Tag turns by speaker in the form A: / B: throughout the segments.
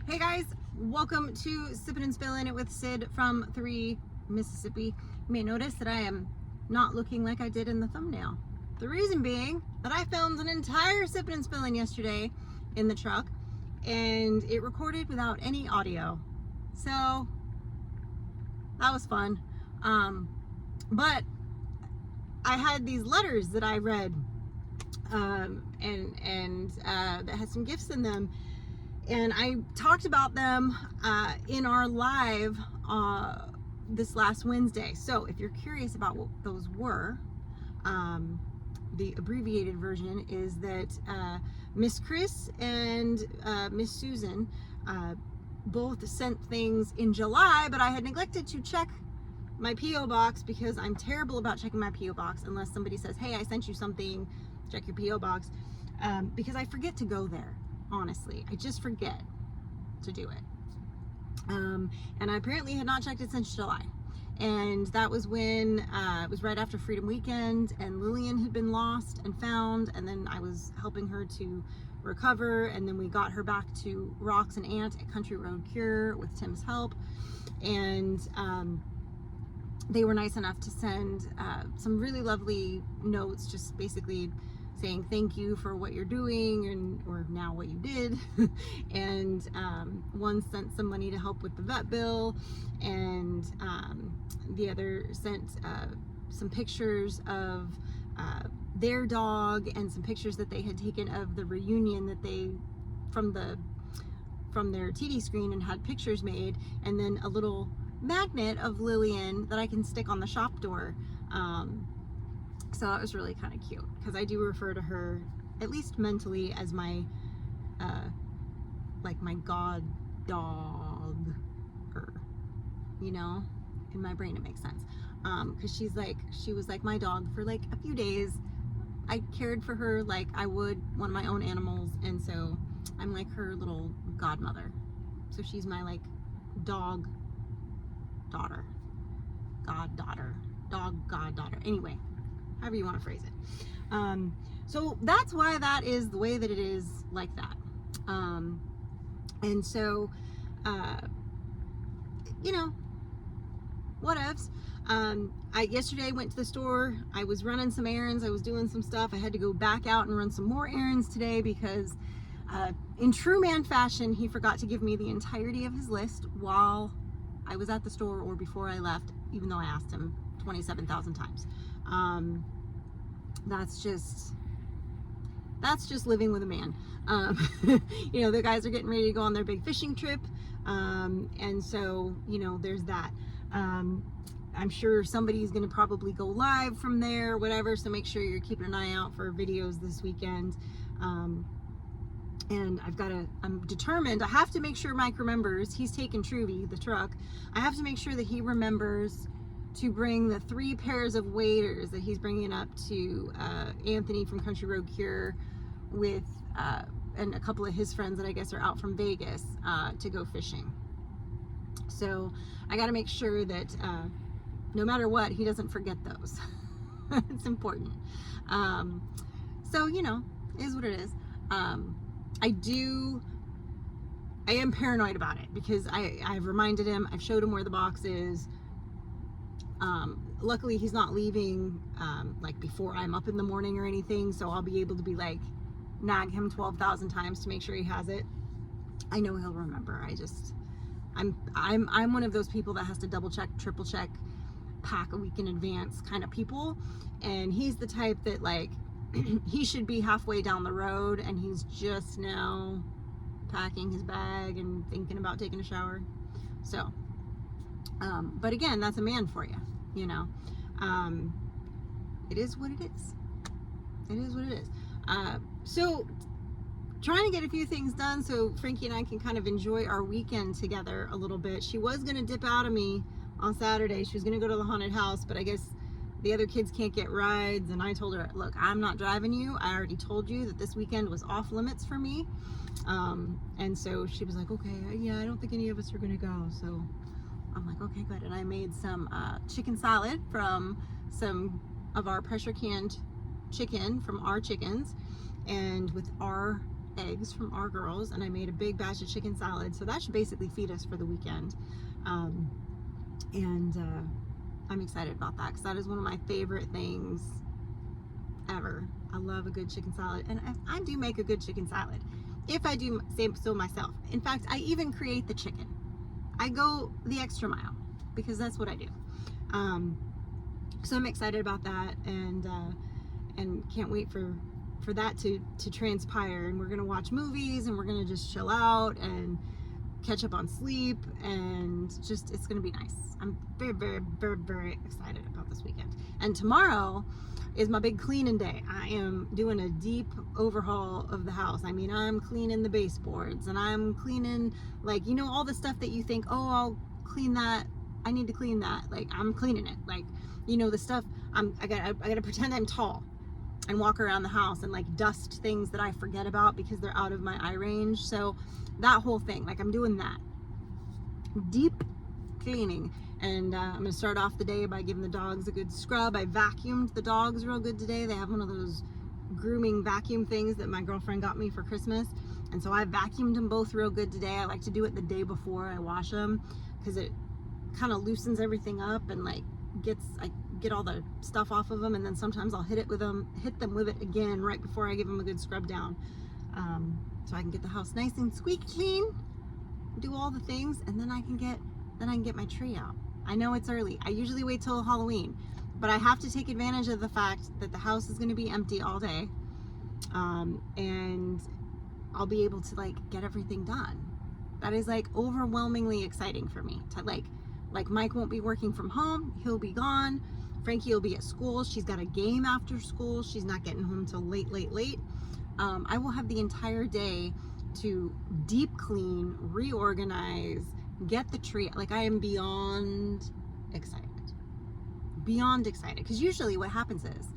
A: Hey guys, welcome to Sippin' and Spillin' It with Sid from 3 Mississippi. You may notice that I am not looking like I did in the thumbnail. The reason being that I filmed an entire Sippin' and Spillin' yesterday in the truck and it recorded without any audio. So that was fun. But I had these letters that I read that had some gifts in them. And I talked about them in our live this last Wednesday. So if you're curious about what those were, the abbreviated version is that Miss Chris and Miss Susan both sent things in July, but I had neglected to check my P.O. box because I'm terrible about checking my P.O. box unless somebody says, hey, I sent you something, check your P.O. box, because I forget to go there. Honestly, I just forget to do it. And I apparently had not checked it since July. And that was when it was right after Freedom Weekend and Lillian had been lost and found, and then I was helping her to recover, and then we got her back to Rox and Aunt at Country Road Cure with Tim's help. And they were nice enough to send some really lovely notes, just basically saying thank you for what you're doing, or now what you did. And one sent some money to help with the vet bill, and the other sent some pictures of their dog and some pictures that they had taken of the reunion that they from their TD screen and had pictures made, and then a little magnet of Lillian that I can stick on the shop door. So that was really kind of cute, because I do refer to her, at least mentally, as my, like my god dog, you know, in my brain it makes sense, because she was like my dog for like a few days. I cared for her like I would one of my own animals, and so I'm like her little godmother. So she's my like dog daughter, goddaughter, dog goddaughter, anyway, however you want to phrase it. So that's why that is the way that it is like that. And so, you know, whatevs. I yesterday went to the store. I was running some errands. I was doing some stuff. I had to go back out and run some more errands today because in true man fashion, he forgot to give me the entirety of his list while I was at the store or before I left, even though I asked him 27,000 times. That's just living with a man. You know, the guys are getting ready to go on their big fishing trip. And so, you know, there's that. I'm sure somebody's going to probably go live from there, whatever. So make sure you're keeping an eye out for videos this weekend. And I'm determined, I have to make sure Mike remembers, he's taking Truvy, the truck. I have to make sure that he remembers to bring the 3 pairs of waders that he's bringing up to Anthony from Country Road Cure with, and a couple of his friends that I guess are out from Vegas to go fishing. So I got to make sure that no matter what, he doesn't forget those. It's important. So, you know, it is what it is. I am paranoid about it because I've reminded him, I've showed him where the box is. Luckily he's not leaving like before I'm up in the morning or anything, so I'll be able to be like nag him 12,000 times to make sure he has it. I know he'll remember. I'm one of those people that has to double check, triple check, pack a week in advance kind of people, and he's the type that like he should be halfway down the road and he's just now packing his bag and thinking about taking a shower. So but again, that's a man for you, you know. It is what it is. It is what it is. So trying to get a few things done so Frankie and I can kind of enjoy our weekend together a little bit. She was going to dip out of me on Saturday. She was going to go to the haunted house, but I guess the other kids can't get rides, and I told her, look, I'm not driving you. I already told you that this weekend was off limits for me. And so she was like, okay, yeah, I don't think any of us are going to go. So I'm like, okay, good. And I made some chicken salad from some of our pressure canned chicken from our chickens, and with our eggs from our girls, and I made a big batch of chicken salad. So that should basically feed us for the weekend. And I'm excited about that, because that is one of my favorite things ever. I love a good chicken salad, and I do make a good chicken salad if I do say so myself. In fact, I even create the chicken. I go the extra mile because that's what I do. So I'm excited about that, and can't wait for that to transpire. And we're gonna watch movies, and we're gonna just chill out and catch up on sleep, and just, it's gonna be nice. I'm very, very, very, very excited about this weekend. And tomorrow is my big cleaning day. I am doing a deep overhaul of the house. I mean, I'm cleaning the baseboards, and I'm cleaning, like, you know, all the stuff that you think, oh, I'll clean that, I need to clean that. Like, I'm cleaning it. Like, you know, the stuff, I gotta pretend I'm tall and walk around the house and like dust things that I forget about because they're out of my eye range. So that whole thing, like, I'm doing that deep cleaning. And I'm gonna start off the day by giving the dogs a good scrub. I vacuumed the dogs real good today. They have one of those grooming vacuum things that my girlfriend got me for Christmas, and so I vacuumed them both real good today. I like to do it the day before I wash them, because it kind of loosens everything up and like I get all the stuff off of them, and then sometimes I'll hit them with it again right before I give them a good scrub down, so I can get the house nice and squeaky clean, do all the things, and then I can get my tree out. I know it's early. I usually wait till Halloween, but I have to take advantage of the fact that the house is going to be empty all day, and I'll be able to like get everything done. That is like overwhelmingly exciting for me to like Mike won't be working from home. He'll be gone. Frankie will be at school. She's got a game after school. She's not getting home till late. I will have the entire day to deep clean, reorganize, get the tree. Like, I am beyond excited. Because usually what happens is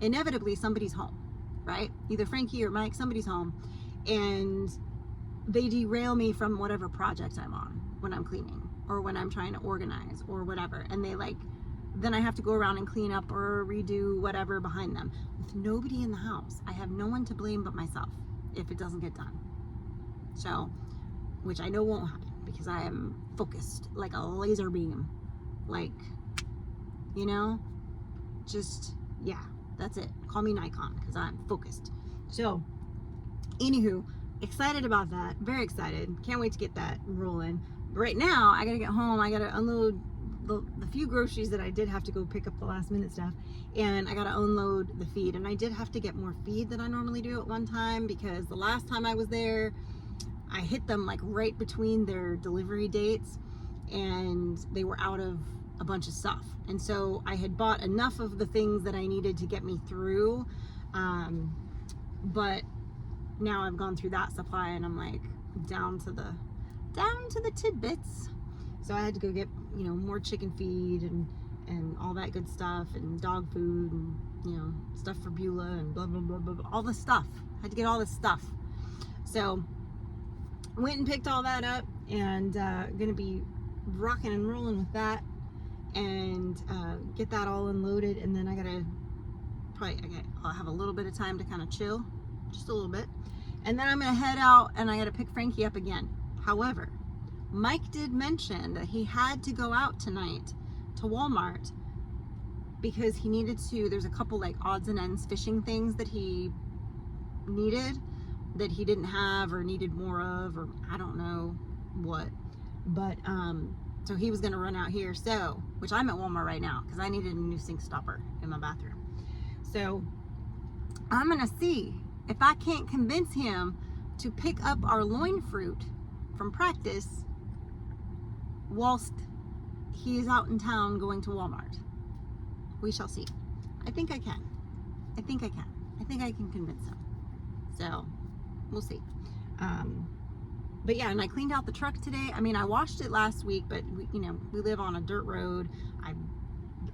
A: inevitably somebody's home, right? Either Frankie or Mike, somebody's home, and they derail me from whatever project I'm on when I'm cleaning or when I'm trying to organize or whatever. And then I have to go around and clean up or redo whatever behind them. With nobody in the house, I have no one to blame but myself if it doesn't get done. So, which I know won't happen, because I am focused like a laser beam. Like, you know, just, yeah, that's it. Call me Nikon, because I'm focused. So, anywho, excited about that. Very excited. Can't wait to get that rolling. But right now, I gotta get home. I gotta unload the few groceries that I did have to go pick up, the last minute stuff, and I gotta unload the feed. And I did have to get more feed than I normally do at one time, because the last time I was there, I hit them like right between their delivery dates, and they were out of a bunch of stuff. And so I had bought enough of the things that I needed to get me through, but now I've gone through that supply, and I'm like down to the tidbits. So I had to go get, you know, more chicken feed and all that good stuff, and dog food, and, you know, stuff for Beulah, and blah blah blah blah, blah, all the stuff. I had to get all this stuff. So went and picked all that up, and gonna be rocking and rolling with that, and get that all unloaded. And then I'll have a little bit of time to kind of chill, just a little bit, and then I'm gonna head out, and I gotta pick Frankie up again. However, Mike did mention that he had to go out tonight to Walmart, because he needed to, there's a couple like odds and ends fishing things that he needed that he didn't have or needed more of, or I don't know what, but so he was gonna run out here, so, which I'm at Walmart right now because I needed a new sink stopper in my bathroom. So I'm gonna see if I can't convince him to pick up our loin fruit from practice whilst he is out in town going to Walmart. We shall see. I think I can. I think I can convince him. So we'll see. But yeah, and I cleaned out the truck today. I mean, I washed it last week, but we live on a dirt road.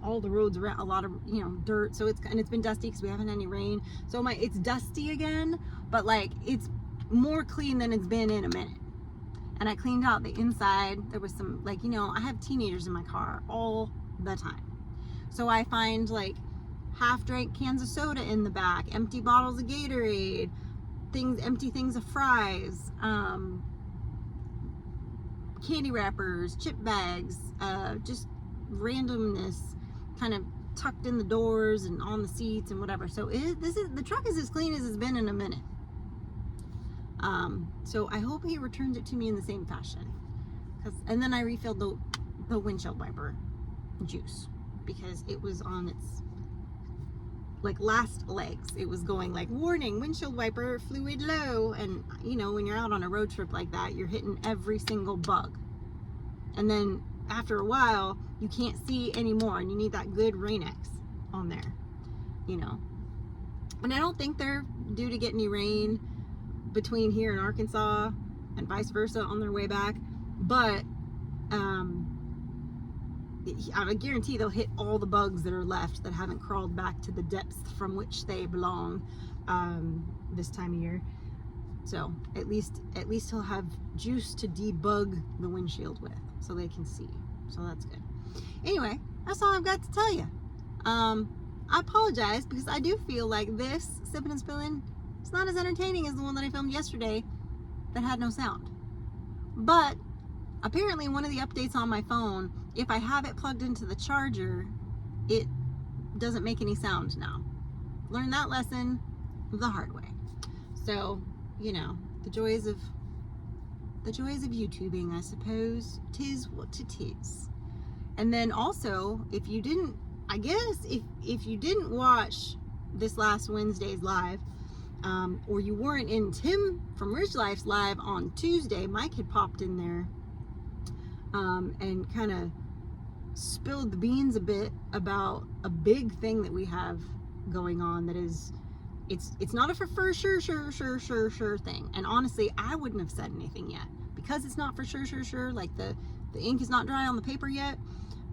A: All the roads around, a lot of, dirt. So it's been dusty because we haven't had any rain. So it's dusty again, but like it's more clean than it's been in a minute. And I cleaned out the inside. There was some, I have teenagers in my car all the time. So I find like half-drank cans of soda in the back, empty bottles of Gatorade, things, empty things of fries, candy wrappers, chip bags, just randomness kind of tucked in the doors and on the seats and whatever. So the truck is as clean as it's been in a minute. So I hope he returns it to me in the same fashion. And then I refilled the windshield wiper juice because it was on its like last legs. It was going like, warning, windshield wiper fluid low. And you know, when you're out on a road trip like that, you're hitting every single bug. And then after a while, you can't see anymore, and you need that good Rain-X on there, you know. And I don't think they're due to get any rain between here and Arkansas and vice versa on their way back. But I guarantee they'll hit all the bugs that are left that haven't crawled back to the depths from which they belong this time of year. So at least he'll have juice to debug the windshield with, so they can see. So that's good. Anyway, that's all I've got to tell you. I apologize because I do feel like this Sippin' and Spillin', it's not as entertaining as the one that I filmed yesterday that had no sound. But apparently one of the updates on my phone, if I have it plugged into the charger, it doesn't make any sound now. Learned that lesson the hard way. So, you know, the joys of YouTubing, I suppose. 'Tis what 'tis. And then also, if you didn't watch this last Wednesday's live, or you weren't in Tim from Ridge Life's live on Tuesday, Mike had popped in there and kind of spilled the beans a bit about a big thing that we have going on that is, it's not a for sure thing. And honestly, I wouldn't have said anything yet because it's not for sure, like the ink is not dry on the paper yet.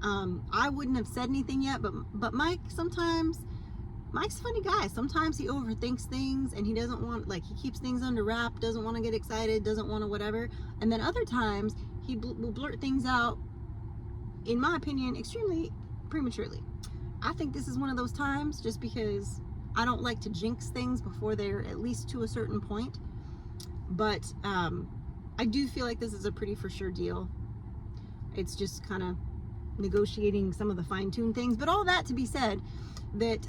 A: I wouldn't have said anything yet, but Mike's a funny guy. Sometimes he overthinks things and he doesn't want, like, he keeps things under wrap, doesn't want to get excited, doesn't want to whatever. And then other times he will blurt things out, in my opinion, extremely prematurely. I think this is one of those times, just because I don't like to jinx things before they're at least to a certain point. But I do feel like this is a pretty for sure deal. It's just kind of negotiating some of the fine-tuned things. But all that to be said, that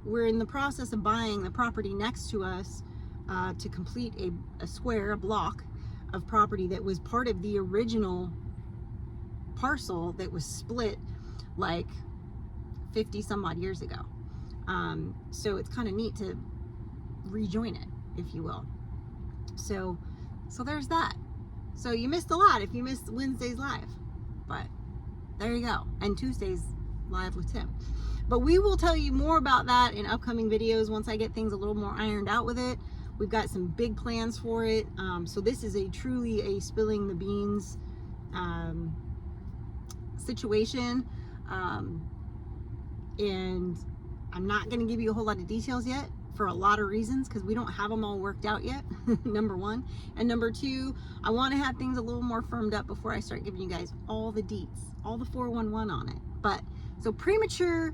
A: we're in the process of buying the property next to us to complete a block of property that was part of the original parcel that was split like 50 some odd years ago. So it's kind of neat to rejoin it, if you will. So there's that. So you missed a lot if you missed Wednesday's live, but there you go. And Tuesday's live with Tim. But we will tell you more about that in upcoming videos once I get things a little more ironed out with it. We've got some big plans for it. So this is truly a spilling the beans situation. And I'm not going to give you a whole lot of details yet for a lot of reasons, because we don't have them all worked out yet, number one. And number two, I want to have things a little more firmed up before I start giving you guys all the deets, all the 411 on it. But so premature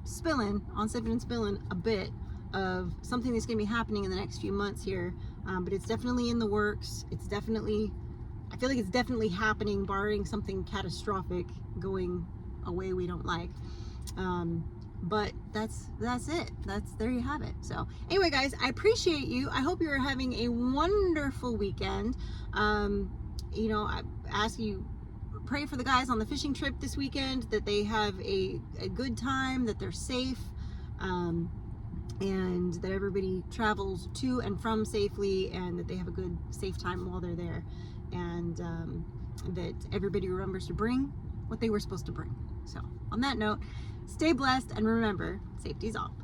A: spilling on Sippin' and Spillin' a bit of something that's going to be happening in the next few months here, but it's definitely in the works. I feel like it's definitely happening, barring something catastrophic going away we don't like. But that's it. There you have it. So anyway, guys, I appreciate you. I hope you're having a wonderful weekend. You know, I ask you, pray for the guys on the fishing trip this weekend, that they have a good time, that they're safe, and that everybody travels to and from safely, and that they have a good, safe time while they're there, and that everybody remembers to bring what they were supposed to bring. So on that note, stay blessed, and remember, safety's all.